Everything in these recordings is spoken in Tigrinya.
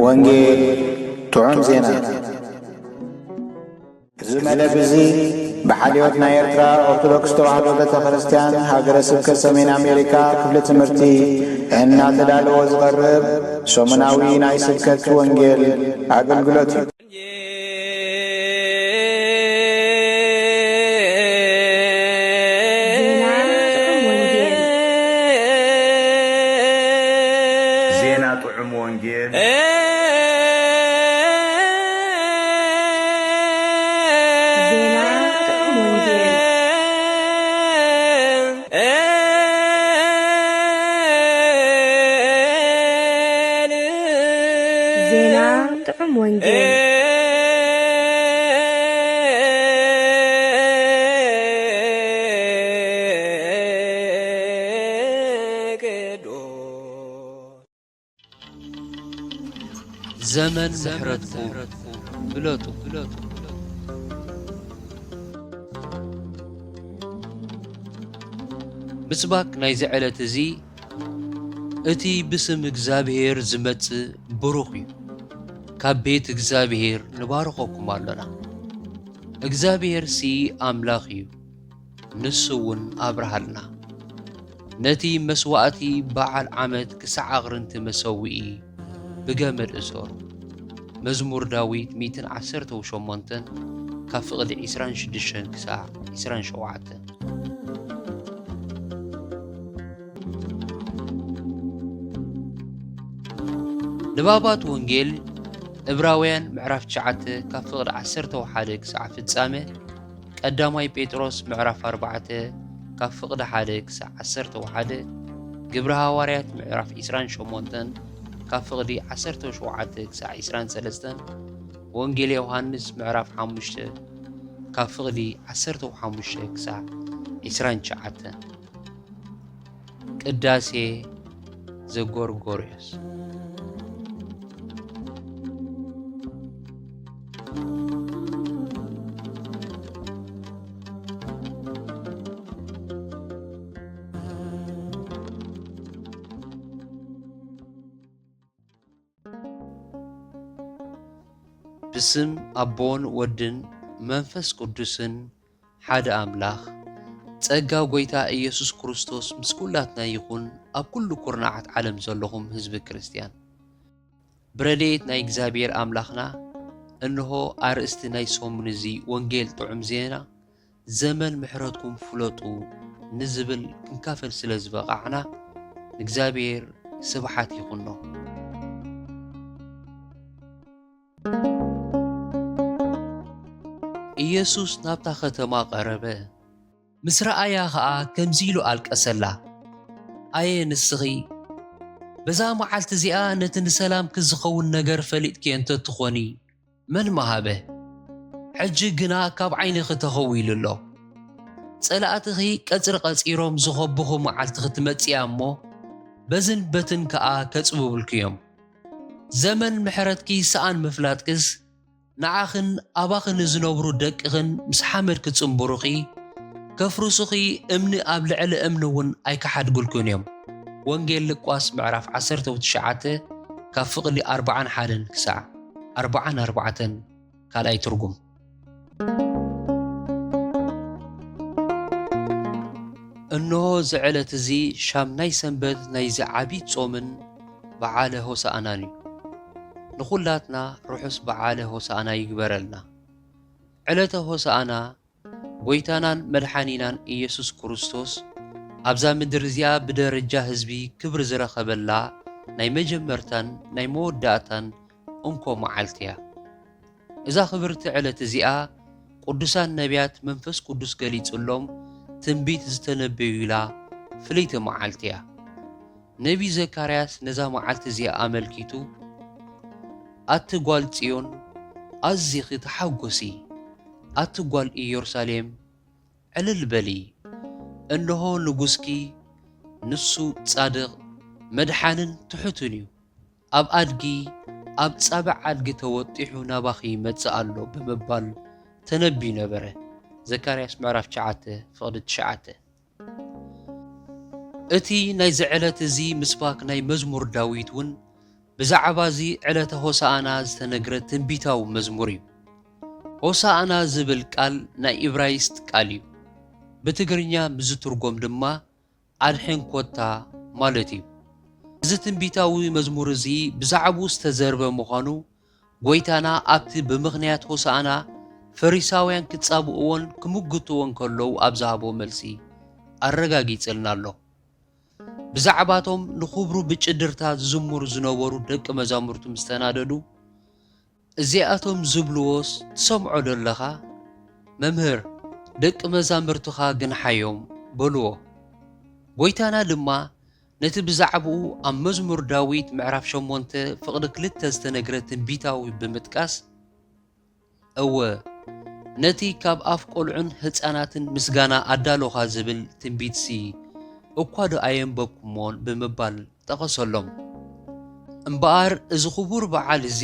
ወንጌል ጥዑም ዜና ዝመለብዚ በሓልዮት ናይ ኤርትራ ኦርቶዶክስ ተዋህዶ ቤተ ክርስቲያን ሃገረ ስብከት ሰሜን አሜሪካ ክፍለ ትምህርቲ እናተዳለወ ዝቐርብ ሰሙናዊ ናይ ስብከት ወንጌል አገልግሎት እዩ። ዜና ጥዑም ወንጌል زمن محرتكم بلوتو مسباك ناي زعلت زي اتي باسم እግዚአብሔር ዝመጽእ ብሩኽ እዩ ካብ ቤት እግዚአብሔር ንባርኾኩም ኣለና እግዚአብሔር ሲ ኣምላኽ እዩ ንሱ እውን ኣብርሃልና ነቲ መስዋዕቲ በዓል ዓመት ክሳዕ ኣቕርንቲ መሰዊኢ بجمر إزور مزمور داويد 118 كفقد إسران شدشن كساع إسران شوعت نبابات وانجيل إبراويان معرف شعته كفقد 11 كساع في السامة قدامي بيتروس معرف 4 كفقد 1 كساع 11 جبرها واريات معرف إسران شومونتن كفقدي 17 كساع 23 وانجيل يوحنس معرف 5 كفقدي 15 كساع 29 قداسي زغورغوريوس بسم أبون ودن منفس قدسن حد أملاخ تأجاو قويتا إيسوس كريستوس مسكولاتنا يكون أب كل كرناعة عالم زلهم حزب كريستيان برديت ناي إجزابير أملاخنا إنه أرست ناي سومنزي وانجيل طعم زينا زمن محراتكم فلوتو نزبل كنكافل سلز بقعنا إجزابير سبحات يكونو ኢየሱስ ናብታ ከተማ ቀረበ ምስ ረኣያ ኸኣ ከምዚኢሉ ኣልቀሰላ ኣየ ንስኺ በዛ መዓልቲ እዚኣ ነቲ ንሰላም ክዝኸውን ነገር ፈሊጥኪ እንተ ትኾኒ መን መሃበ ሕጂ ግና ካብ ዓይንኺ ተኸዊሉ ኣሎ ጸላእትኺ ቀጽሪ ቀጺሮም ዝኸብኹ መዓልቲ ክትመጽያ እሞ በዝን በትን ከኣ ከጽብብልክ እዮም ዘመን ምሕረትኪ ሰኣን ምፍላጥክስ نعاخن أباخن زنبرو دقخن مسحمد كتصنبروخي كفروسخي أمن أبلع الأمنون أي كحد قولكن يوم وانجيل لقواس معرف 19 كفقلي 40 حالن كساع 4 كال أي ترجم إنه زعلت زي شام ناي سنبت ناي زعابيت صومن بعاله هوساناني نخلاتنا روحس بعاله هوسانا يقبرلنا علته هوسانا ويتانان مدحانينان إيسوس كريستوس أبزا مدرزيا بدرجة حزبي كبر زرخبلا ناي مجمرتان ناي موداتان أنكو معالتيا إذا خبرت علت زيا قدسان نبيات منفس قدس قليت اللوم تنبيت زتنبيولا فليت معالتيا نبي زكارياس نزا معالت زيا أملكيتو أتقال تيون أزيخ تحوقسي أتقال إيرساليم على البلي إنه نقسكي نسو تصادق مدحانن تحتنيو أب أدقي أب تسابع أدقي توطيحو نباخي متسألو بمبال تنبي نبره زكارياس معرف شعاته فقدت شعاته اتي ناي زعلت زي مسباك ناي مزمور داويد ون ብዛዕባ እዚ ዕለተ ሆሳዕና ዝተነግረ ትንቢታዊ መዝሙር እዩ። ሆሳዕና ዝብል ቃል ናይ ኢብራይስጥ ቃል እዩ። ብትግርኛ ብዝትርጎም ድማ አድሕን ኮታ ማለት እዩ። እዚ ትንቢታዊ መዝሙር እዚ ብዛዕባኡ ዝተዘርበ ምዃኑ ጎይታና ኣብቲ ብምኽንያት ሆሳዕና ፈሪሳውያን ክጻብኡዎን ክምግትዎን ከለዉ ኣብ ዝሃቦ መልሲ ኣረጋጊጸልና ኣሎ። ብዛዕባቶም ንኽብሩ ብጭድርታ ዝዝምሩ ዝነበሩ ደቂ መዛሙርቱ ምስ ተናደዱ እዚኣቶም ዝብልዎስ ትሰምዖ ዘለኻ? መምህር ደቂ መዛሙርትኻ ግን ሓዮም በልዎ። ጎይታና ድማ ነቲ ብዛዕባኡ ኣብ መዝሙር ዳዊት ምዕራፍ 8 ፍቕዲ 2 ዝተነግረ ትንቢታዊ ብምጥቃስ እወ ነቲ ካብ ኣፍ ቆልዑን ህፃናትን ምስጋና ኣዳሎኻ ዝብል ትንቢትሲ እኳ ዶ ኣየንበብኩሞን ብምባል ጠቐሰሎም። እምበኣር እዚ ክቡር በዓል እዚ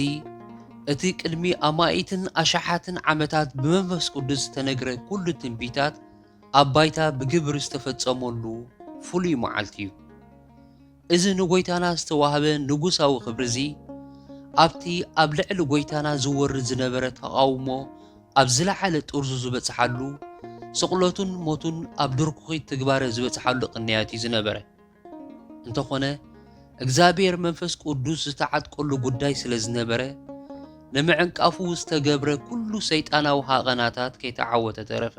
እቲ ቅድሚ ኣማኢትን ኣሽሓትን ዓመታት ብመንፈስ ቅዱስ ዝተነግረ ኩሉ ትንቢታት ኣብ ባይታ ብግብሪ ዝተፈጸመሉ ፍሉይ መዓልቲ እዩ። እዚ ንጎይታና ዝተዋህበ ንጉሳዊ ክብሪ እዚ ኣብቲ ኣብ ልዕሊ ጎይታና ዝወርድ ዝነበረ ተቃውሞ ኣብ ዝለዓለ ጥርዙ ዝበፅሓሉ ስቕለቱን ሞቱን ኣብ ድርኩኺት ትግባረ ዝበፅሓሉ ቅንያት እዩ ዝነበረ። እንተኾነ እግዚኣብሔር መንፈስ ቅዱስ ዝተዓጥቀሉ ጉዳይ ስለ ዝነበረ ንምዕንቃፉ ዝተገብረ ኩሉ ሰይጣናዊ ሃቐናታት ከይተዓወተ ተረፈ።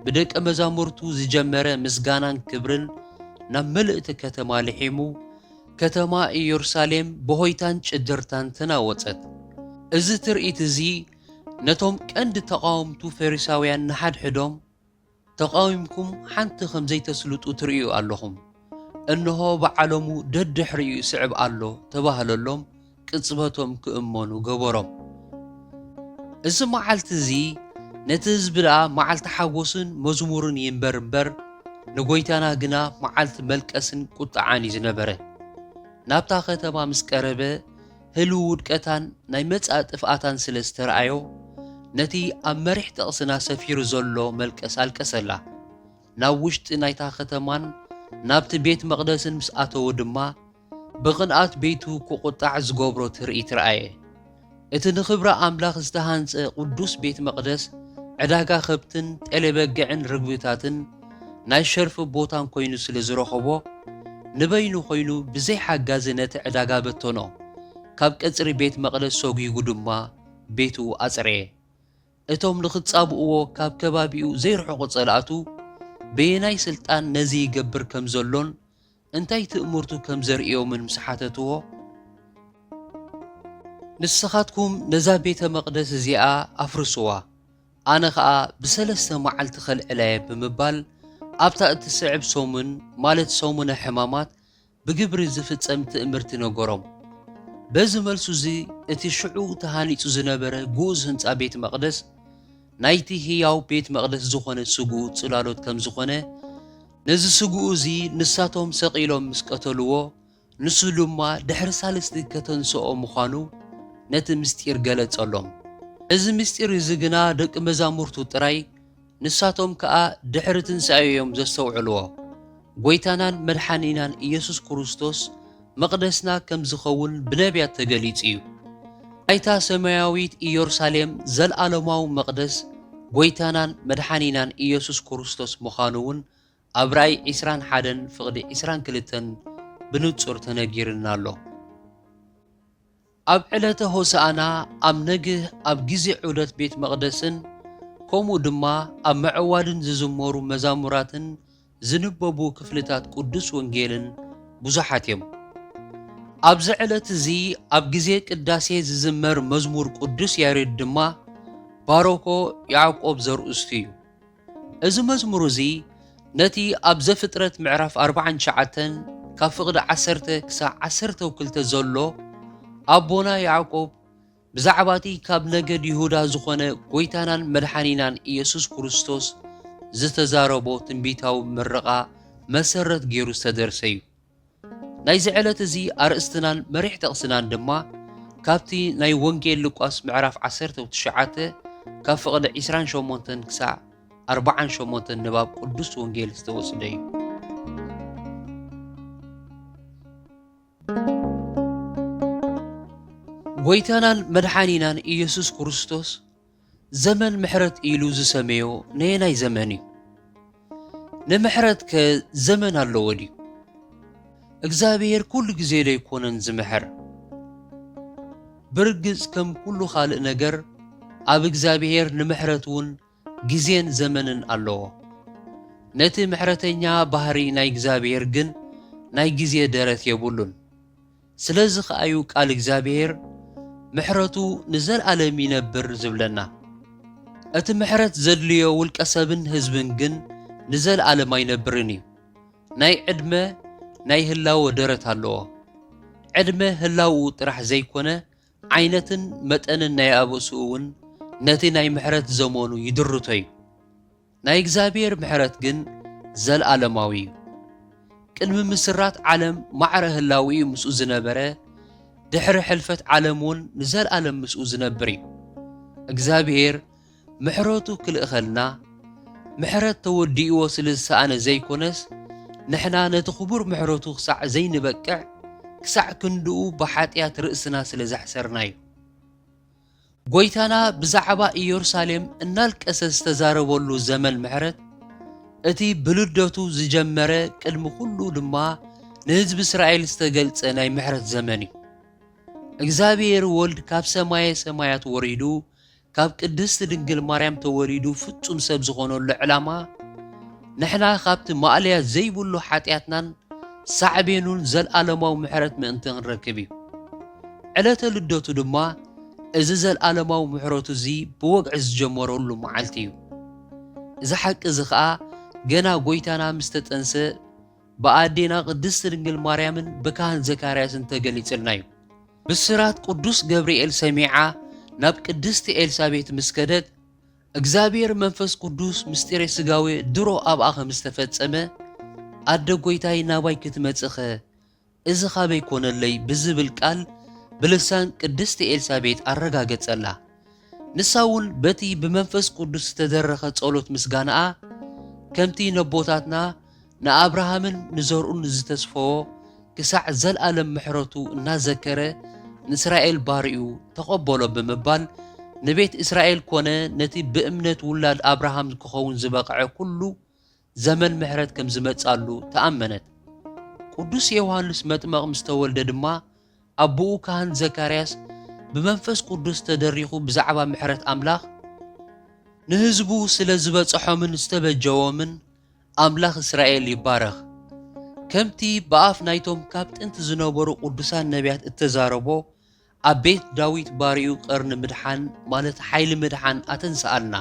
ብደቀ መዛሙርቱ ዝጀመረ ምስጋናን ክብርን ናብ መልእቲ ከተማ ልሒሙ ከተማ ኢየሩሳሌም ብሆይታን ጭድርታን ተናወፀት። እዚ ትርኢት እዚ ነቶም ቀንዲ ተቃወምቱ ፈሪሳውያን ንሓድሕዶም ተቃዊምኩም ሓንቲ ከም ዘይተስልጡ ትርእዩ ኣለኹም፣ እንሆ በዓሎሙ ደድሕሪኡ ይስዕብ ኣሎ ተባህለሎም ቅጽበቶም ክእመኑ ገበሮም። እዚ መዓልቲ እዚ ነቲ ህዝቢ ደኣ መዓልቲ ሓጎስን መዝሙርን ይንበር እምበር ንጎይታና ግና መዓልቲ መልቀስን ቁጣዓን እዩ ዝነበረ። ናብታ ከተማ ምስ ቀረበ ህልው ውድቀታን ናይ መጻእ ጥፍኣታን ስለ ዝተረኣዮ ነቲ ኣብ መሪሕ ጠቕስና ሰፊሩ ዘሎ መልቀስ ኣልቀሰላ። ናብ ውሽጢ ናይታ ከተማን ናብቲ ቤት መቕደስን ምስ ኣተወ ድማ ብቕንኣት ቤቱ ክቁጣዕ ዝገብሮ ትርኢት ረኣየ። እቲ ንኽብሪ ኣምላኽ ዝተሃንፀ ቅዱስ ቤት መቕደስ ዕዳጋ ከብትን ጤለበግዕን ርግብታትን ናይ ሸርፊ ቦታን ኮይኑ ስለ ዝረኸቦ ንበይኑ ኮይኑ ብዘይ ሓጋዚ ነቲ ዕዳጋ በተኖ። ካብ ቀጽሪ ቤት መቕደስ ሰጊጉ ድማ ቤቱ ኣጽረየ። እቶም ንኽጻብእዎ ካብ ከባቢኡ ዘይርሕቑ ጸላእቱ በየናይ ስልጣን ነዚ ይገብር ከም ዘሎን እንታይ ትእምርቱ ከም ዘርእዮምን ምስ ሓተትዎ ንስኻትኩም ነዛ ቤተ መቕደስ እዚኣ ኣፍርስዋ ኣነ ኸኣ ብሰለስተ መዓልቲ ኸልዕለየ ብምባል ኣብታ እትስዕብ ሰሙን ማለት ሰሙነ ሕማማት ብግብሪ ዝፍጸም ትእምርቲ ነገሮም። በዚ መልሱ እዚ እቲ ሽዑ ተሃኒጹ ዝነበረ ግኡዝ ህንፃ ቤት መቕደስ ናይቲ ህያው ቤት መቕደስ ዝኾነ ስጉኡ ጽላሎት ከም ዝኾነ ነዚ ስጉኡ እዚ ንሳቶም ሰቒሎም ምስ ቀተልዎ ንሱ ድማ ድሕሪ ሳልስቲ ከተንስኦ ምዃኑ ነቲ ምስጢር ገለጸሎም። እዚ ምስጢር እዚ ግና ደቂ መዛሙርቱ ጥራይ ንሳቶም ከዓ ድሕሪ ትንሣኤዮም ዘስተውዕልዎ ጎይታናን መድሓኒናን ኢየሱስ ክርስቶስ መቕደስና ከም ዝኸውን ብነቢያት ተገሊጹ እዩ። ናይታ ሰማያዊት ኢየሩሳሌም ዘለኣለማዊ መቕደስ ጎይታናን መድሓኒናን ኢየሱስ ክርስቶስ ምዃኑ እውን ኣብ ራእይ 21 ፍቕዲ 22 ብንጹር ተነጊርና ኣሎ። ኣብ ዕለተ ሆሳዕና ኣብ ነግህ ኣብ ግዜ ዑደት ቤት መቕደስን ከምኡ ድማ ኣብ መዕዋድን ዝዝመሩ መዛሙራትን ዝንበቡ ክፍልታት ቅዱስ ወንጌልን ብዙሓት እዮም። ኣብዚ ዕለት እዚ ኣብ ግዜ ቅዳሴ ዝዝመር መዝሙር ቅዱስ ያሬድ ድማ ባሮኮ ያዕቆብ ዘርእስቱ እዩ። እዚ መዝሙር እዚ ነቲ ኣብ ዘፍጥረት ምዕራፍ 49 ካብ ፍቕዲ 10 ክሳብ 12 ዘሎ ኣቦና ያዕቆብ ብዛዕባቲ ካብ ነገድ ይሁዳ ዝኾነ ጎይታናን መድሓኒናን ኢየሱስ ክርስቶስ ዝተዛረቦ ትንቢታዊ ምረቓ መሰረት ገይሩ ዝተደርሰ እዩ። ናይዚ ዕለት እዚ ኣርእስትናን መሪሕ ጠቕስናን ድማ ካብቲ ናይ ወንጌል ሉቃስ ምዕራፍ 19 ካብ ፍቕዲ 28 ክሳብ 48 ንባብ ቅዱስ ወንጌል ዝተወስደ እዩ። ጎይታናን መድኃኒናን ኢየሱስ ክርስቶስ ዘመን ምሕረት ኢሉ ዝሰመዮ ነየናይ ዘመን እዩ ንምሕረት ከዘመን ኣለዎ ድዩ እግዚአብሔር ኩሉ ግዜ ደይኮነን ዝምሕር ብርግጽ ከም ኩሉ ካልእ ነገር ኣብ እግዚአብሔር ንምሕረት እውን ግዜን ዘመንን ኣለዎ ነቲ ምሕረተኛ ባህሪ ናይ እግዚአብሔር ግን ናይ ግዜ ደረት የብሉን ስለዚ ኸኣዩ ቃል እግዚአብሔር ምሕረቱ ንዘለዓለም ይነብር ዝብለና እቲ ምሕረት ዘድልዮ ውልቀ ሰብን ህዝብን ግን ንዘለዓለም ኣይነብርን እዩ ናይ ዕድመ ናይ ህላወ ደረት ኣለዎ ዕድመ ህላውኡ ጥራሕ ዘይኮነ ዓይነትን መጠንን ናይ ኣበሱ እውን ነቲ ናይ ምሕረት ዘመኑ ይድርቶ እዩ ናይ እግዚአብሔር ምሕረት ግን ዘለዓለማዊ እዩ ቅድሚ ምስራት ዓለም ማዕረ ህላዊ ምስኡ ዝነበረ ድሕሪ ሕልፈት ዓለም እውን ንዘለዓለም ምስኡ ዝነብር እዩ እግዚአብሔር ምሕረቱ ክልእኸልና ምሕረት ተወዲእዎ ስለ ዝሰኣነ ዘይኮነስ ንሕና ነቲ ክቡር ምሕረቱ ክሳዕ ዘይንበቅዕ ክሳዕ ክንድኡ ብሓጢኣት ርእስና ስለ ዘሕሰርና እዩ ጎይታና ብዛዕባ ኢየሩሳሌም እናልቀሰ ዝተዛረበሉ ዘመን ምሕረት እቲ ብልደቱ ዝጀመረ ቅድሚ ኩሉ ድማ ንህዝቢ እስራኤል ዝተገልጸ ናይ ምሕረት ዘመን እዩ እግዚአብሔር ወልድ ካብ ሰማየ ሰማያት ወሪዱ ካብ ቅድስቲ ድንግል ማርያም ተወሊዱ ፍጹም ሰብ ዝኾነሉ ዕላማ ንሕና ካብቲ ማእልያ ዘይብሉ ሓጢኣትናን ሳዕቤኑን ዘለዓለማዊ ምሕረት ምእንቲ ክንረክብ እዩ ዕለተ ልደቱ ድማ እዚ ዘለዓለማዊ ምሕረቱ እዚ ብወግዒ ዝጀመረሉ መዓልቲ እዩ እዚ ሓቂ እዚ ከዓ ገና ጎይታና ምስ ተጠንሰ ብኣዴና ቅድስቲ ድንግል ማርያምን ብካህን ዘካርያስን ተገሊጽልና እዩ ብስራት ቅዱስ ገብርኤል ሰሚዓ ናብ ቅድስቲ ኤልሳቤጥ ምስ ከደት እግዚአብሔር መንፈስ ቅዱስ ምስጢረ ስጋዊ ድሮ ኣብኣ ከም ዝተፈጸመ ኣደ ጎይታይ ናባይ ክትመጽኸ እዚ ኻበይ ኮነለይ ብዝብል ቃል ብልሳን ቅድስቲ ኤልሳቤጥ ኣረጋገጸላ ንሳ እውን በቲ ብመንፈስ ቅዱስ ዝተደረኸ ጸሎት ምስጋናኣ ከምቲ ነቦታትና ንኣብርሃምን ንዘርኡን ዝተስፈዎ ክሳዕ ዘለዓለም ምሕረቱ እናዘከረ ንእስራኤል ባርኡ ተቐበሎ ብምባል ንቤት እስራኤል ኮነ ነቲ ብእምነት ውላድ ኣብርሃም ክኸውን ዝበቕዐ ኩሉ ዘመን ምሕረት ከም ዝመጻሉ ተኣመነት ቅዱስ ዮሐንስ መጥመቕ ምስ ተወልደ ድማ ኣቦኡ ካህን ዘካርያስ ብመንፈስ ቅዱስ ተደሪኹ ብዛዕባ ምሕረት ኣምላኽ ንህዝቡ ስለ ዝበጽሖምን ዝተበጀዎምን ኣምላኽ እስራኤል ይባረኽ ከምቲ ብኣፍ ናይቶም ካብ ጥንቲ ዝነበሩ ቅዱሳን ነቢያት እተዛረቦ ኣብ ቤት ዳዊት ባርኡ ቀርኒ ምድሓን ማለት ሓይሊ ምድሓን ኣተንሰኣልና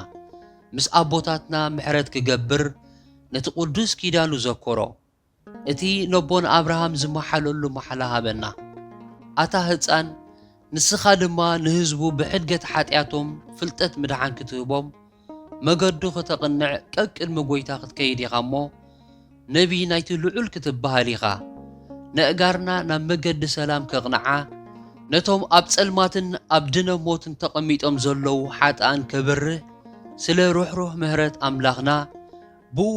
ምስ ኣቦታትና ምሕረት ክገብር ነቲ ቅዱስ ኪዳኑ ዘኮሮ እቲ ነቦን ኣብርሃም ዝመሓለሉ መሓላ ሃበና ኣታ ህፃን ንስኻ ድማ ንህዝቡ ብሕድገት ሓጢኣቶም ፍልጠት ምድሓን ክትህቦም መገዱ ከተቕንዕ ቀቅድሚ ጎይታ ክትከይድ ኢኻ እሞ ነቢይ ናይቲ ልዑል ክትበሃል ኢኻ ንእጋርና ናብ መገዲ ሰላም ከቕንዓ ነቶም ኣብ ጸልማትን ኣብ ድነ ሞትን ተቐሚጦም ዘለዉ ሓጥኣን ከብርህ ስለ ሩሕሩሕ ምሕረት ኣምላኽና ብኡ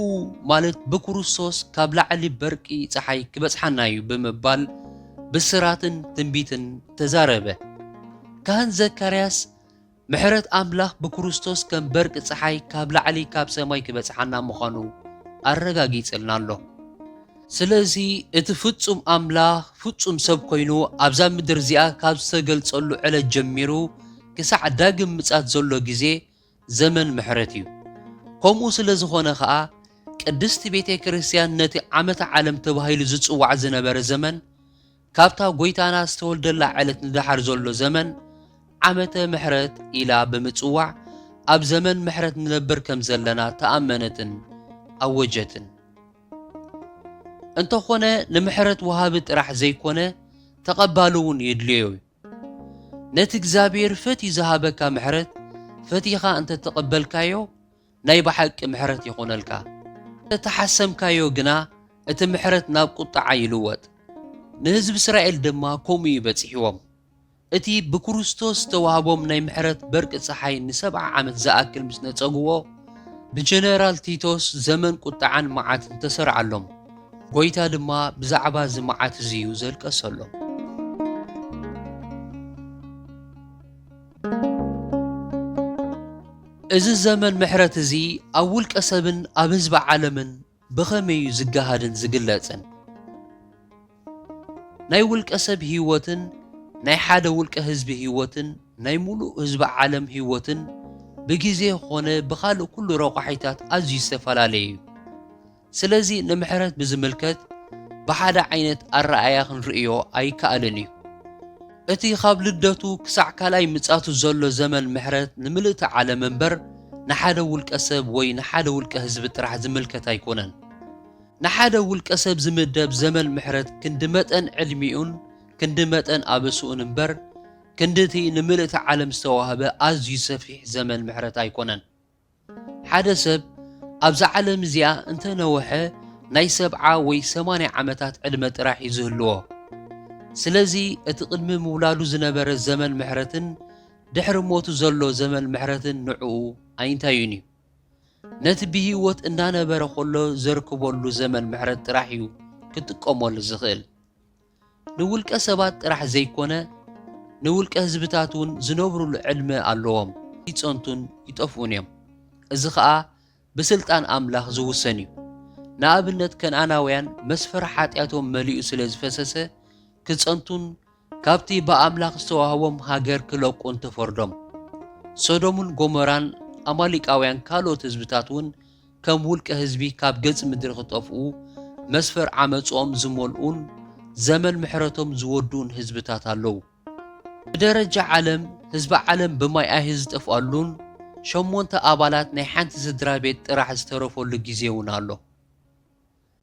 ማለት ብክርስቶስ ካብ ላዕሊ በርቂ ፀሓይ ክበጽሓና እዩ ብምባል ብስራትን ትንቢትን ተዛረበ ካህን ዘካርያስ ምሕረት ኣምላኽ ብክርስቶስ ከም በርቂ ፀሓይ ካብ ላዕሊ ካብ ሰማይ ክበጽሓና ምዃኑ ኣረጋጊጽልና ኣሎ ስለዚ እቲ ፍጹም ኣምላኽ ፍጹም ሰብ ኮይኑ ኣብዛ ምድር እዚኣ ካብ ዝተገልጸሉ ዕለት ጀሚሩ ክሳዕ ዳግም ምጻት ዘሎ ግዜ ዘመን ምሕረት እዩ ከምኡ ስለ ዝኾነ ከዓ ቅድስቲ ቤተ ክርስቲያን ነቲ ዓመተ ዓለም ተባሂሉ ዝጽዋዕ ዝነበረ ዘመን ካብታ ጎይታና ዝተወልደላ ዕለት ንድሓር ዘሎ ዘመን ዓመተ ምሕረት ኢላ ብምጽዋዕ ኣብ ዘመን ምሕረት ንነብር ከም ዘለና ተኣመነትን ኣወጀትን እንተኾነ ንምሕረት ወሃቢ ጥራሕ ዘይኮነ ተቐባሉ እውን የድልዮ እዩ ነቲ እግዚአብሔር ፈቲ ዝሃበካ ምሕረት ፈቲኻ እንተ ተቐበልካዮ ናይ ብሓቂ ምሕረት ይኾነልካ ተተሓሰምካዮ ግና እቲ ምሕረት ናብ ቁጣዓ ይልወጥ ንህዝቢ እስራኤል ድማ ከምኡ ይበጽሕዎም እቲ ብክርስቶስ ተዋህቦም ናይ ምሕረት በርቂ ፀሓይ ን7 ዓመት ዝኣክል ምስ ነጸግዎ ብጀነራል ቲቶስ ዘመን ቁጣዓን መዓትን ተሰርዓሎም ጎይታ ድማ ብዛዕባ ዝመዓት እዚዩ ዘልቀሰሎም እዚ ዘመን ምሕረት እዚ ኣብ ውልቀ ሰብን ኣብ ህዝቢ ዓለምን ብኸመይ እዩ ዝገሃድን ዝግለጽን? ናይ ውልቀ ሰብ ህይወትን ናይ ሓደ ውልቀ ህዝቢ ህይወትን ናይ ሙሉእ ህዝቢ ዓለም ህይወትን ብግዜ ኾነ ብኻልእ ኩሉ ረቑሒታት ኣዝዩ ዝተፈላለየ እዩ። ስለዚ ንምሕረት ብዝምልከት ብሓደ ዓይነት ኣረኣእያ ክንርእዮ ኣይከኣልን እዩ። እቲ ካብ ልደቱ ክሳዕ ካልኣይ ምጻቱ ዘሎ ዘመን ምሕረት ንምልእቲ ዓለም እምበር ንሓደ ውልቀ ሰብ ወይ ንሓደ ውልቀ ህዝቢ ጥራሕ ዝምልከት ኣይኮነን። ንሓደ ውልቀ ሰብ ዝምደብ ዘመን ምሕረት ክንዲ መጠን ዕድሚኡን ክንዲ መጠን ኣበስኡን እምበር ክንዲ እቲ ንምልእቲ ዓለም ዝተዋህበ ኣዝዩ ሰፊሕ ዘመን ምሕረት ኣይኮነን። ሓደ ሰብ ኣብዛ ዓለም እዚኣ እንተነውሐ ናይ 70 ወይ 80 ዓመታት ዕድመ ጥራሕ እዩ ዝህልዎ። ስለዚ እቲ ቅድሚ ምውላዱ ዝነበረ ዘመን ምሕረትን ድሕሪ ሞቱ ዘሎ ዘመን ምሕረትን ንዕኡ ኣይንታዩን እዩ። ነቲ ብህይወት እናነበረ ኾሎ ዘርክበሉ ዘመን ምሕረት ጥራሕ እዩ ክጥቀመሉ ዝኽእል። ንውልቀ ሰባት ጥራሕ ዘይኮነ ንውልቀ ህዝብታት እውን ዝነብሩሉ ዕድመ ኣለዎም፣ ይጸንቱን ይጠፍኡን እዮም። እዚ ኸዓ ብስልጣን ኣምላኽ ዝውሰን እዩ። ንኣብነት ከነዓናውያን መስፈር ሓጢኣቶም መሊኡ ስለ ዝፈሰሰ ክጸንቱን ካብቲ ብኣምላኽ ዝተዋህቦም ሃገር ክለቁን ተፈርዶም። ሶዶምን ጎሞራን ኣማሊቃውያን ካልኦት ህዝብታት እውን ከም ውልቀ ህዝቢ ካብ ገጽ ምድሪ ክጠፍኡ መስፈር ዓመጾም ዝመልኡን ዘመን ምሕረቶም ዝወዱን ህዝብታት ኣለዉ። ብደረጃ ዓለም ህዝቢ ዓለም ብማይ ኣይሂ ዝጠፍኣሉን 8 ኣባላት ናይ ሓንቲ ስድራ ቤት ጥራሕ ዝተረፈሉ ግዜ እውን ኣሎ።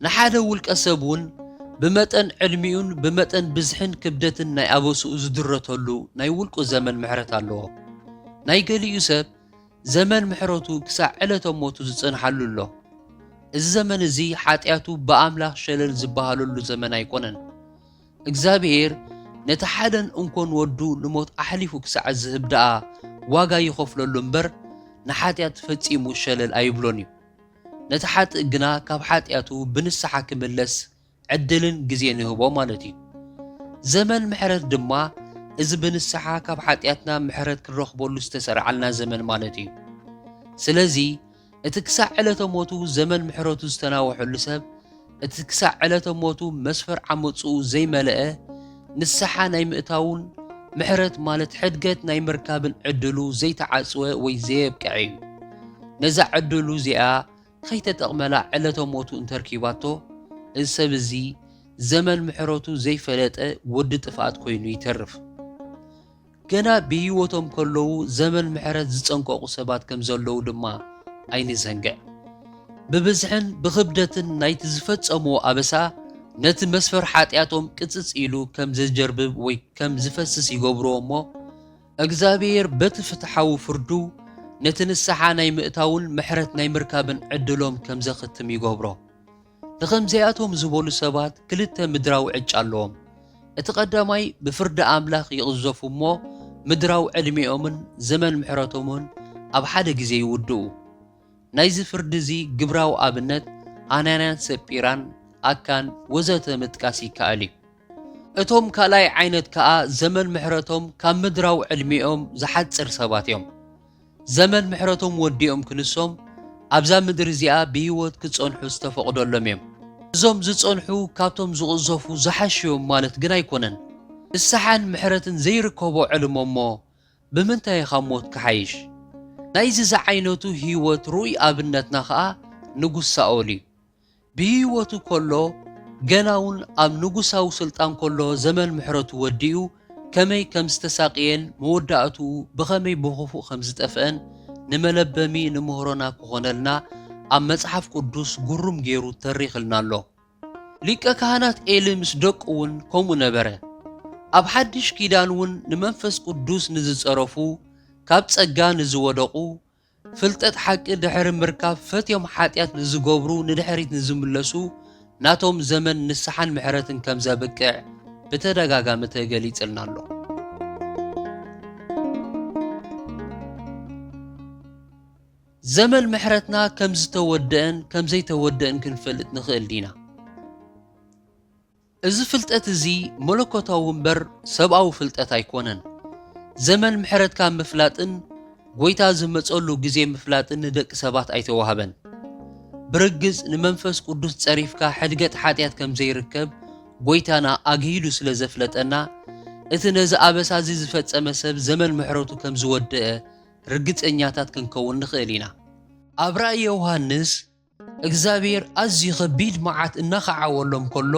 ንሓደ ውልቀ ሰብ እውን ብመጠን ዕድሚኡን ብመጠን ብዝሕን ክብደትን ናይ ኣበስኡ ዝድረተሉ ናይ ውልቁ ዘመን ምሕረት ኣለዎ። ናይ ገሊኡ ሰብ ዘመን ምሕረቱ ክሳዕ ዕለተ ሞቱ ዝጸንሓሉ ኣሎ። እዚ ዘመን እዚ ሓጢኣቱ ብኣምላኽ ሸለል ዝበሃለሉ ዘመን ኣይኮነን። እግዚኣብሔር ነቲ ሓደን እንኮን ወዱ ንሞት ኣሕሊፉ ክሳዕ ዝህብ ደኣ ዋጋ ይኸፍለሉ እምበር ንሓጢኣት ፈጺሙ ሸለል ኣይብሎን እዩ። ነቲ ሓጥእ ግና ካብ ሓጢኣቱ ብንስሓ ክምለስ ዕድልን ግዜ ንህቦ ማለት እዩ። ዘመን ምሕረት ድማ እዚ ብንስሓ ካብ ሓጢኣትና ምሕረት ክንረኽበሉ ዝተሰርዓልና ዘመን ማለት እዩ። ስለዚ እቲ ክሳዕ ዕለተ ሞቱ ዘመን ምሕረቱ ዝተናወሐሉ ሰብ እቲ ክሳዕ ዕለተ ሞቱ መስፈር ዓመፁኡ ዘይመልአ ንስሓ ናይ ምእታውን ምሕረት ማለት ሕድገት ናይ ምርካብን ዕድሉ ዘይተዓጽወ ወይ ዘየብቅዐ እዩ። ነዛ ዕድሉ እዚኣ ከይተጠቕመላ ዕለተ ሞቱ እንተርኪባቶ እዚ ሰብ እዚ ዘመን ምሕረቱ ዘይፈለጠ ወዲ ጥፍኣት ኮይኑ ይተርፍ። ገና ብህይወቶም ከለዉ ዘመን ምሕረት ዝጸንቀቑ ሰባት ከም ዘለዉ ድማ ኣይንዘንግዕ። ብብዝሕን ብኽብደትን ናይቲ ዝፈጸምዎ ኣበሳ ነቲ መስፈር ሓጢኣቶም ቅፅፅ ኢሉ ከም ዘጀርብብ ወይ ከም ዝፈስስ ይገብርዎ እሞ እግዚኣብሔር በቲ ፍትሓዊ ፍርዱ ነቲ ንስሓ ናይ ምእታውን ምሕረት ናይ ምርካብን ዕድሎም ከም ዘኽትም ይገብሮ። ንኸምዚኣቶም ዝበሉ ሰባት ክልተ ምድራዊ ዕጫ ኣለዎም። እቲ ቀዳማይ ብፍርዲ ኣምላኽ ይቕዘፉ እሞ ምድራዊ ዕድሚኦምን ዘመን ምሕረቶምን ኣብ ሓደ ግዜ ይውድኡ። ናይዚ ፍርዲ እዚ ግብራዊ ኣብነት ኣናንያን ሰጲራን ኣካን ወዘተ ምጥቃስ ይከኣል እዩ። እቶም ካልኣይ ዓይነት ከዓ ዘመን ምሕረቶም ካብ ምድራዊ ዕድሚኦም ዝሓፅር ሰባት እዮም። ዘመን ምሕረቶም ወዲኦም ክንሶም ኣብዛ ምድሪ እዚኣ ብህይወት ክጸንሑ ዝተፈቕደሎም እዮም። እዞም ዝጸንሑ ካብቶም ዝቕዘፉ ዝሓሽዮም ማለት ግን ኣይኮነን። ንስሓን ምሕረትን ዘይርከቦ ዕልሞ እሞ ብምንታይ ካብ ሞት ክሓይሽ? ናይዚ ዝዓይነቱ ህይወት ሩኡይ ኣብነትና ከዓ ንጉስ ሳኦል እዩ። ብህይወቱ ከሎ ገና እውን ኣብ ንጉሳዊ ስልጣን ከሎ ዘመን ምሕረቱ ወዲኡ ከመይ ከም ዝተሳቅየን መወዳእቱ ብኸመይ ብኽፉእ ከም ዝጠፍአን ንመለበሚ ንምህሮና ክኾነልና ኣብ መጽሓፍ ቅዱስ ጉሩም ገይሩ ተሪኽልና ኣሎ። ሊቀ ካህናት ኤሊ ምስ ደቁ እውን ከምኡ ነበረ። ኣብ ሓድሽ ኪዳን እውን ንመንፈስ ቅዱስ ንዝጸረፉ ካብ ጸጋ ንዝወደቑ ፍልጠት ሓቂ ድሕሪ ምርካብ ፈትዮም ሓጢኣት ንዝገብሩ ንድሕሪት ንዝምለሱ ናቶም ዘመን ንስሓን ምሕረትን ከም ዘብቅዕ ብተደጋጋሚ ተገሊጽልና ኣሎ። ዘመን ምሕረትና ከም ዝተወድአን ከም ዘይተወድአን ክንፈልጥ ንኽእል ዲና? እዚ ፍልጠት እዚ መለኮታዊ እምበር ሰብኣዊ ፍልጠት ኣይኮነን። ዘመን ምሕረትካ ምፍላጥን ጎይታ ዝመጸሉ ግዜ ምፍላጥን ንደቂ ሰባት ኣይተዋሃበን ብርግጽ ንመንፈስ ቅዱስ ጸሪፍካ ሕድገት ሓጢያት ከም ዘይርከብ ጎይታና ኣግሂዱ ስለ ዘፍለጠና እቲ ነዚ ኣበሳዚ ዝፈጸመ ሰብ ዘመን ምሕረቱ ከም ዝወድአ ርግጸኛታት ክንከውን ንኽእል ኢና ኣብ ራእይ ዮሃንስ እግዚአብሔር ኣዝዩ ከቢድ መዓት እናኸዓወሎም ከሎ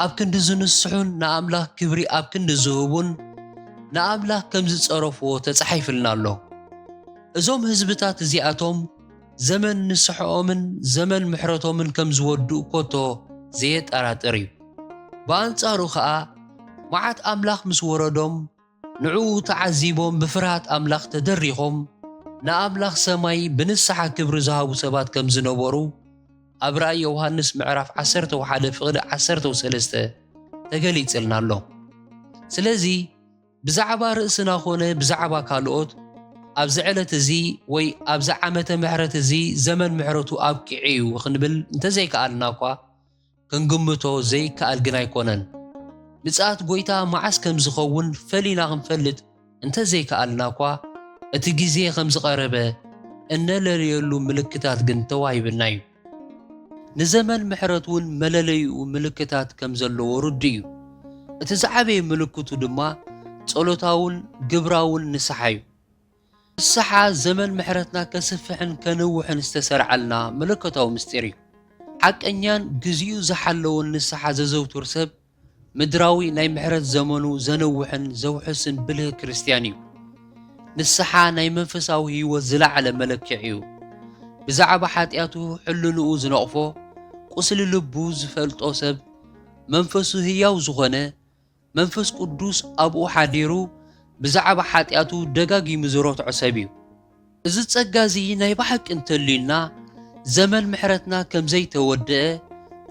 ኣብ ክንዲ ዝንስሑን ንኣምላኽ ክብሪ ኣብ ክንዲ ዝህቡን ንኣምላኽ ከም ዝጸረፍዎ ተጻሒፍልና ኣሎ እዞም ህዝብታት እዚኣቶም ዘመን ንስሕኦምን ዘመን ምሕረቶምን ከም ዝወድኡ ኮቶ ዘየጠራጥር እዩ ብኣንጻሩ ኸዓ መዓት ኣምላኽ ምስ ወረዶም ንዕኡ ተዓዚቦም ብፍርሃት ኣምላኽ ተደሪኾም ንኣምላኽ ሰማይ ብንስሓ ክብሪ ዝሃቡ ሰባት ከም ዝነበሩ ኣብ ራእይ ዮሃንስ ምዕራፍ 11:13 ተገሊጽልና ኣሎ ስለዚ ብዛዕባ ርእስና ኾነ ብዛዕባ ካልኦት ኣብዚ ዕለት እዚ ወይ ኣብዚ ዓመተ ምሕረት እዚ ዘመን ምሕረቱ ኣብቂዕ እዩ ክንብል እንተዘይከኣልና እኳ ክንግምቶ ዘይከኣል ግን ኣይኮነን ምጽኣት ጎይታ መዓስ ከም ዝኸውን ፈሊና ክንፈልጥ እንተዘይከኣልና እኳ እቲ ግዜ ከም ዝቐረበ እነለልየሉ ምልክታት ግን ተዋሂብና እዩ ንዘመን ምሕረት እውን መለለይኡ ምልክታት ከም ዘለዎ ርዲ እዩ እቲ ዝዓበየ ምልክቱ ድማ ጸሎታውን ግብራውን ንስሓ እዩ ንስሓ ዘመን ምሕረትና ከስፍሕን ከንውሕን ዝተሰርዓልና ምልክታዊ ምስጢር እዩ ሓቀኛን ግዚኡ ዝሓለውን ንስሓ ዘዘውትር ሰብ ምድራዊ ናይ ምሕረት ዘመኑ ዘነውሕን ዘውሕስን ብልህ ክርስቲያን እዩ ንስሓ ናይ መንፈሳዊ ህይወት ዝለዓለ መለክዕ እዩ ብዛዕባ ሓጢኣቱ ሕልልኡ ዝነቕፎ ቁስሊ ልቡ ዝፈልጦ ሰብ መንፈሱ ህያው ዝኾነ መንፈስ ቅዱስ ኣብኡ ሓዲሩ ብዛዕባ ሓጢኣቱ ደጋጊሙ ዝረትዖ ሰብ እዩ እዚ ጸጋዚ ናይ ባሕቂ እንተልዩና ዘመን ምሕረትና ከም ዘይተወድአ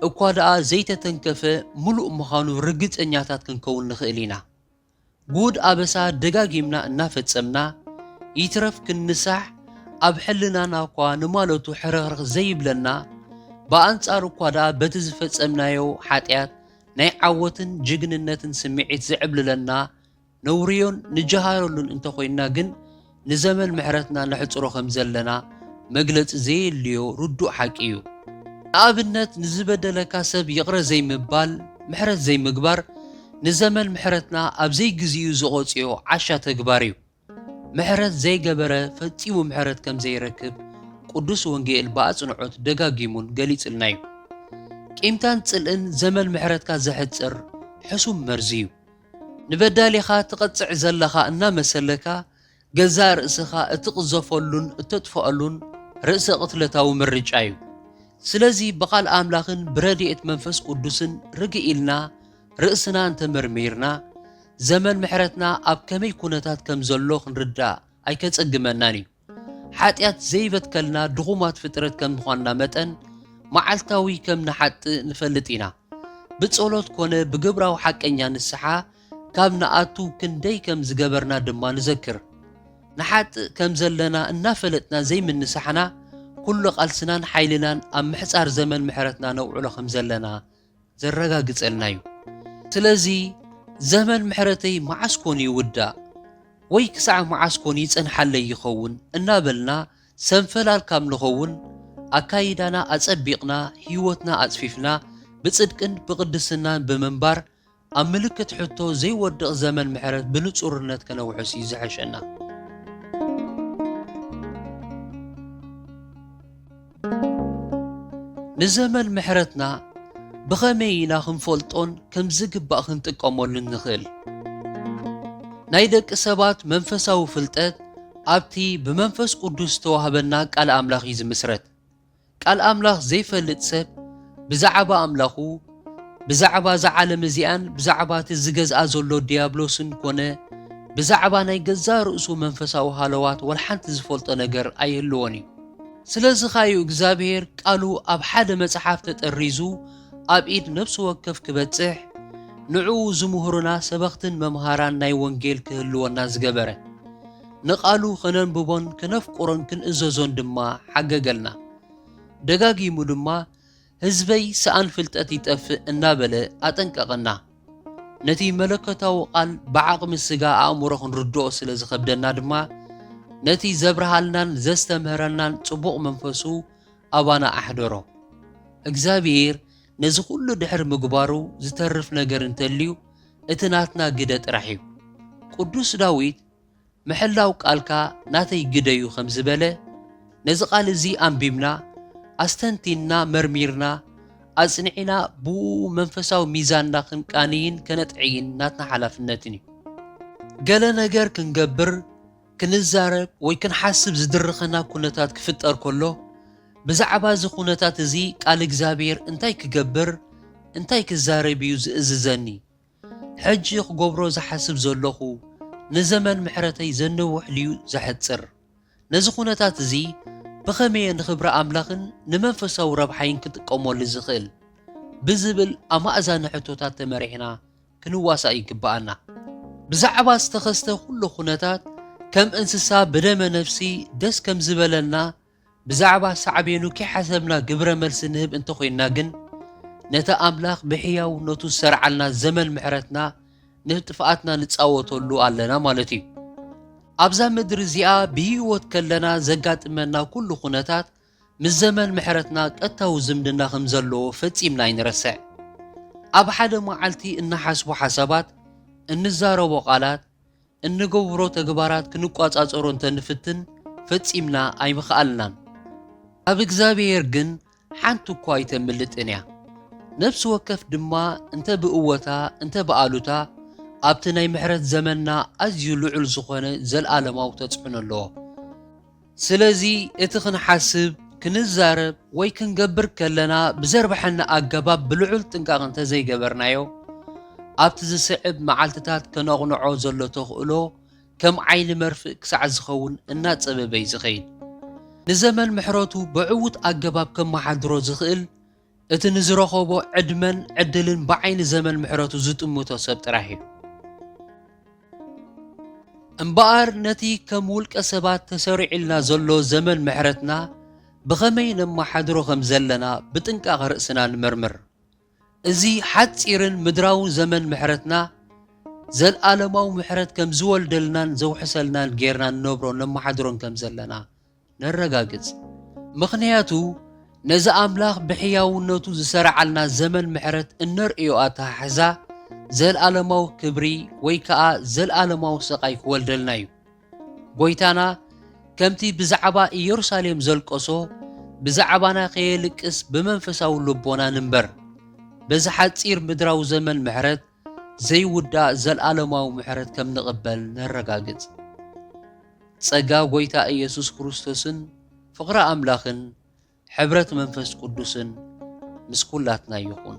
እኳ ደኣ ዘይተተንከፈ ሙሉእ ምዃኑ ርግጸኛታት ክንከውን ንኽእል ኢና ጉድ ኣበሳ ደጋጊምና እናፈጸምና ይትረፍ ክንሳሕ ኣብ ሕልናና እኳ ንማለቱ ሕርኽርኽ ዘይብለና ብኣንጻሩ እኳ ደኣ በቲ ዝፈጸምናዮ ሓጢኣት ናይ ዓወትን ጅግንነትን ስምዒት ዝዕብልለና ነውርዮን ንጀሃረሉን እንተኾይንና ግን ንዘመን ምሕረትና ንሕፅሮ ከም ዘለና መግለፂ ዘየልዮ ርዱእ ሓቂ እዩ ንኣብነት ንዝበደለካ ሰብ ይቕረ ዘይምባል ምሕረት ዘይምግባር ንዘመን ምሕረትና ኣብ ዘይግዚኡ ዝቖፅዮ ዓሻ ተግባር እዩ ምሕረት ዘይገበረ ፈጺሙ ምሕረት ከም ዘይረክብ ቅዱስ ወንጌል ብኣጽንዖት ደጋጊሙን ገሊጽልና እዩ ቂምታን ጽልእን ዘመን ምሕረትካ ዘሕፅር ሕሱም መርዚ እዩ ንበዳሊኻ ትቐጽዕ ዘለኻ እናመሰለካ ገዛ ርእስኻ እትቕዘፈሉን እተጥፍአሉን ርእሰ ቅትለታዊ ምርጫ እዩ ስለዚ በቓል ኣምላኽን ብረድኤት መንፈስ ቅዱስን ርግኢልና ርእስና እንተመርሚርና ዘመን ምሕረትና ኣብ ከመይ ኩነታት ከም ዘሎ ክንርዳእ ኣይከጸግመናን እዩ ሓጢኣት ዘይበትከልና ድኹማት ፍጥረት ከም ምዃንና መጠን መዓልታዊ ከም ንሓጥእ ንፈልጥ ኢና ብጸሎት ኮነ ብግብራዊ ሓቀኛ ንስሓ ካብ ንኣቱ ክንደይ ከም ዝገበርና ድማ ንዘክር ንሓጥእ ከም ዘለና እናፈለጥና ዘይምንስሓና ኩሉ ቃልስናን ሓይልናን ኣብ ምሕፃር ዘመን ምሕረትና ነውዕሎ ከም ዘለና ዘረጋግጸልና እዩ ስለዚ ዘመን ምሕረተይ መዓስ ኮን ይውዳእ ወይ ክሳዕ መዓስ ኮን ይጸንሓለይ ይኸውን እናበልና ሰንፈላል ካብ ንኸውን ኣካይዳና ኣጸቢቕና ህይወትና ኣጽፊፍና ብጽድቅን ብቅድስናን ብምንባር ኣብ ምልክት ሕቶ ዘይወድቕ ዘመን ምሕረት ብንጹርነት ከነውሕስ እዩ ዝሕሸና ንዘመን ምሕረትና ብኸመይ ኢና ክንፈልጦን ከም ዝግባእ ክንጥቀመሉን ንኽእል ናይ ደቂ ሰባት መንፈሳዊ ፍልጠት ኣብቲ ብመንፈስ ቅዱስ ተዋህበና ቃል ኣምላኽ እዩ ዝምስረት ቃል ኣምላኽ ዘይፈልጥ ሰብ ብዛዕባ ኣምላኹ ብዛዕባ ዝዓለም እዚኣን ብዛዕባ እቲ ዝገዝኣ ዘሎ ዲያብሎስን ኮነ ብዛዕባ ናይ ገዛ ርእሱ መንፈሳዊ ሃለዋት ወልሓንቲ ዝፈልጦ ነገር ኣይህልዎን እዩ ስለዚ ኻዩ እግዚኣብሔር ቃሉ ኣብ ሓደ መጽሓፍ ተጠሪዙ ኣብ ኢድ ነፍሲ ወከፍ ክበጽሕ ንዕኡ ዝምሁሩና ሰበኽትን መምሃራን ናይ ወንጌል ክህልወና ዝገበረ ንቃሉ ክነንብቦን ክነፍቁሮን ክንእዘዞን ድማ ሓገገልና ደጋጊሙ ድማ ህዝበይ ሰኣን ፍልጠት ይጠፍእ እናበለ ኣጠንቀቐና ነቲ መለከታዊ ቃል ብዓቕሚ ስጋ ኣእምሮ ክንርድኦ ስለ ዝኸብደና ድማ ነቲ ዘብርሃልናን ዘስተምህረናን ጽቡቕ መንፈሱ ኣባና ኣሕደሮ እግዚአብሔር ነዚ ኩሉ ድሕር ምግባሩ ዝተርፍ ነገር እንተልዩ እቲ ናትና ግደ ጥራሕ እዩ ቅዱስ ዳዊት ምሕላው ቃልካ ናተይ ግደዩ ከም ዝበለ ነዚ ቃል እዚ ኣንቢብና ኣስተንቲና መርሚርና ኣጽኒዕና ብኡ መንፈሳዊ ሚዛንና ክንቃንይን ከነጥዕይን ናትና ሓላፍነትን እዩ ገለ ነገር ክንገብር ክንዛረብ ወይ ክንሓስብ ዝድርኸና ኩነታት ክፍጠር ከሎ ብዛዕባ እዚ ኩነታት እዚ ቃል እግዚአብሔር እንታይ ክገብር እንታይ ክዛረብ እዩ ዝእዝዘኒ ሕጂ ክገብሮ ዝሓስብ ዘለኹ ንዘመን ምሕረተይ ዘንውሕ ልዩ ዘሕጽር ነዚ ኩነታት እዚ ብኸመየ ንኽብሪ ኣምላኽን ንመንፈሳዊ ረብሓይን ክጥቀመሉ ዝኽእል ብዝብል ኣማእዛኒ ሕቶታት ተመሪሕና ክንዋሳእ ይግባአና ብዛዕባ ዝተኸስተ ኩሉ ኩነታት ከም እንስሳ ብደመ ነፍሲ ደስ ከም ዝበለና ብዛዕባ ሳዕቤኑ ከይሓሰብና ግብረ መልሲ ንህብ እንተኾይንና ግን ነቲ ኣምላኽ ብሕያውነቱ ዝሰርዓልና ዘመን ምሕረትና ንጥፍኣትና ንጻወተሉ ኣለና ማለት እዩ ኣብዛ ምድሪ እዚኣ ብህይወት ከለና ዘጋጥመና ኩሉ ኩነታት ምስ ዘመን ምሕረትና ቀጥታዊ ዝምድና ከም ዘለዎ ፈጺምና ይንረስዕ ኣብ ሓደ መዓልቲ እናሓስቦ ሓሳባት እንዛረቦ ቃላት እንገብሮ ተግባራት ክንቋጻጸሮ እንተንፍትን ፈጺምና ኣይምኽኣልናን ኣብ እግዚአብሔር ግን ሓንቲ እኳ ኣይተምልጥን እያ ነፍሲ ወከፍ ድማ እንተ ብእወታ እንተ ብኣሉታ ኣብቲ ናይ ምሕረት ዘመንና ኣዝዩ ልዑል ዝኾነ ዘለኣለማዊ ተጽዕኖ ኣለዎ ስለዚ እቲ ክንሓስብ ክንዛረብ ወይ ክንገብር ከለና ብዘርባሐና ኣገባብ ብልዑል ጥንቃቕ እንተዘይገበርናዮ ኣብቲ ዝስዕብ መዓልትታት ከነቕንዖ ዘሎ ተኽእሎ ከም ዓይኒ መርፍእ ክሳዕ ዝኸውን እናጸበበ እዩ ዝኸይድ ንዘመን ምሕረቱ ብዕውት ኣገባብ ከመሓድሮ ዝኽእል እቲ ንዝረኸቦ ዕድመን ዕድልን ብዓይኒ ዘመን ምሕረቱ ዝጥምቶ ሰብ ጥራሕ እዩ እምበኣር ነቲ ከም ውልቀ ሰባት ተሰሪዕልና ዘሎ ዘመን ምሕረትና ብኸመይ ነመሓድሮ ከም ዘለና ብጥንቃቐ ርእስና ንመርምር እዚ ሓጺርን ምድራውን ዘመን ምሕረትና ዘለኣለማዊ ምሕረት ከም ዝወልደልናን ዘውሕሰልናን ጌርና ንነብሮ ነመሓድሮን ከም ዘለና ነረጋግጽ ምኽንያቱ ነዚ ኣምላኽ ብሕያውነቱ ዝሰርዓልና ዘመን ምሕረት እንርእዮ ኣተሓሕዛ ዘለኣለማዊ ክብሪ ወይ ከዓ ዘለኣለማዊ ስቓይ ክወልደልና እዩ ጎይታና ከምቲ ብዛዕባ ኢየሩሳሌም ዘልቀሶ ብዛዕባና ከየልቅስ ብመንፈሳዊ ልቦና ንንበር በዚ ሓጺር ምድራዊ ዘመን ምሕረት ዘይውዳእ ዘለኣለማዊ ምሕረት ከም ንቕበል ነረጋግጽ ጸጋ ጎይታ ኢየሱስ ክርስቶስን ፍቕሪ ኣምላኽን ሕብረት መንፈስ ቅዱስን ምስ ኩላትና ይኹን